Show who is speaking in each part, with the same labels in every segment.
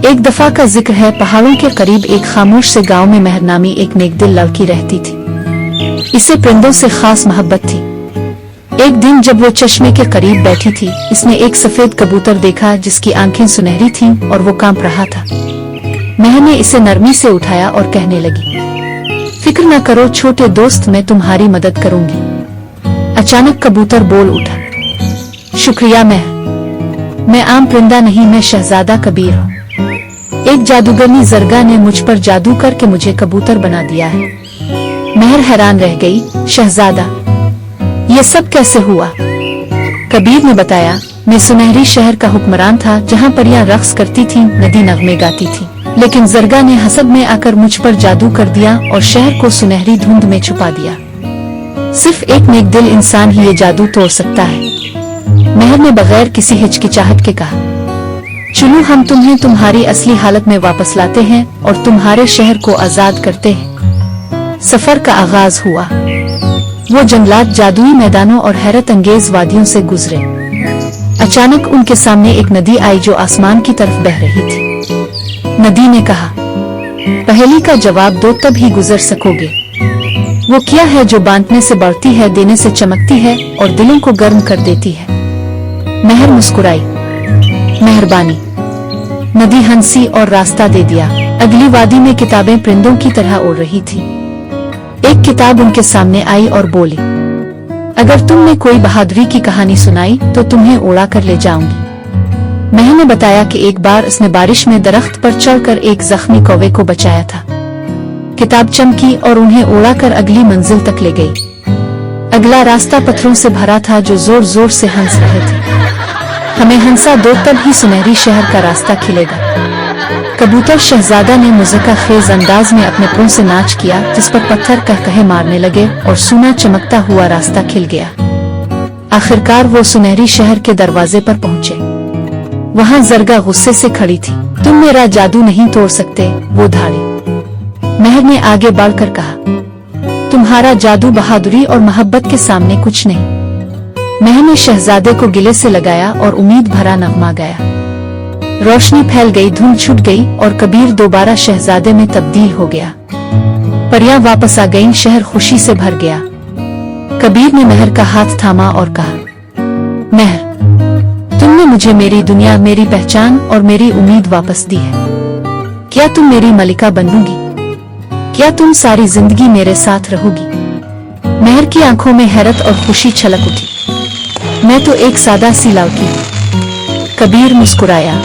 Speaker 1: एक दफा का जिक्र है, पहाड़ों के करीब एक खामोश से गांव में मेहर नामी एक नेकदिल लड़की रहती थी। इसे परिंदों से खास मोहब्बत थी। एक दिन जब वो चश्मे के करीब बैठी थी, इसने एक सफेद कबूतर देखा जिसकी आंखें सुनहरी थीं और वो कांप रहा था। मेहर ने इसे नरमी से उठाया और कहने लगी, फिक्र न करो छोटे दोस्त, मैं तुम्हारी मदद करूंगी। अचानक कबूतर बोल उठा, शुक्रिया मेहर, मैं आम परिंदा नहीं, मैं शहजादा कबीर हूँ। एक जादूगरनी जरगा ने मुझ पर जादू करके मुझे कबूतर बना दिया है। मेहर हैरान रह गई, शहजादा ये सब कैसे हुआ? कबीर ने बताया, मैं सुनहरी शहर का हुक्मरान था जहाँ परियां रक्स करती थीं, नदी नगमे गाती थी, लेकिन जरगा ने हसद में आकर मुझ पर जादू कर दिया और शहर को सुनहरी धुंध में छुपा दिया। सिर्फ एक नेकदिल इंसान ही ये जादू तोड़ सकता है। मेहर ने बगैर किसी हिचकिचाहट के कहा, चलो हम तुम्हें तुम्हारी असली हालत में वापस लाते हैं और तुम्हारे शहर को आजाद करते हैं। सफर का आगाज हुआ। वो जंगलात, जादुई मैदानों और हैरत अंगेज वादियों से गुजरे। अचानक उनके सामने एक नदी आई जो आसमान की तरफ बह रही थी। नदी ने कहा, पहेली का जवाब दो तब ही गुजर सकोगे। वो क्या है जो बांटने से बढ़ती है, देने से चमकती है और दिलों को गर्म कर देती है? मेहर मुस्कुराई, मेहरबानी। नदी हंसी और रास्ता दे दिया। अगली वादी में किताबें परिंदों की तरह उड़ रही थी। एक किताब उनके सामने आई और बोली, अगर तुमने कोई बहादुरी की कहानी सुनाई तो तुम्हें उड़ा कर ले जाऊंगी। मेहर ने बताया कि एक बार उसने बारिश में दरख्त पर चढ़कर एक जख्मी कौवे को बचाया था। किताब चमकी और उन्हें उड़ाकर अगली मंजिल तक ले गई। अगला रास्ता पत्थरों से भरा था जो जोर जोर से हंस रहे थे। हमें हंसा दो तब ही सुनहरी शहर का रास्ता खिलेगा। कबूतर शहजादा ने मुज़क्का खेज अंदाज में अपने पुरों से नाच किया, जिस पर पत्थर कह मारने लगे और सूना चमकता हुआ रास्ता खिल गया। आखिरकार वो सुनहरी शहर के दरवाजे पर पहुंचे। वहां जरगा गुस्से से खड़ी थी। तुम मेरा जादू नहीं तोड़ सकते, वो धाड़ी। मेहर ने आगे बढ़कर कहा, तुम्हारा जादू बहादुरी और मोहब्बत के सामने कुछ नहीं। मेहर ने शहजादे को गिले से लगाया और उम्मीद भरा नगमा गाया। रोशनी फैल गई, धुंध छूट गई और कबीर दोबारा शहजादे में तब्दील हो गया। परियां वापस आ गईं, शहर खुशी से भर गया। कबीर ने मेहर का हाथ थामा और कहा, मेहर, तुमने मुझे मेरी दुनिया, मेरी पहचान और मेरी उम्मीद वापस दी है। क्या तुम मेरी मलिका बनोगी? क्या तुम सारी जिंदगी मेरे साथ रहोगी? मेहर की आंखों में हैरत और खुशी छलक उठी। मैं तो एक सादा सी लड़की हूं। कबीर मुस्कुराया,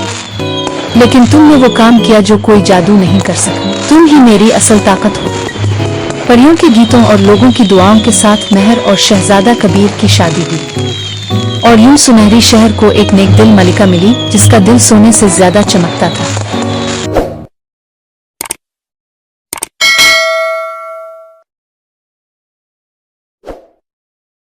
Speaker 1: लेकिन तुमने वो काम किया जो कोई जादू नहीं कर सका। तुम ही मेरी असल ताकत हो। परियों के गीतों और लोगों की दुआओं के साथ मेहर और शहजादा कबीर की शादी हुई और यूं सुनहरी शहर को एक नेकदिल मलिका मिली जिसका दिल सोने से ज्यादा चमकता था।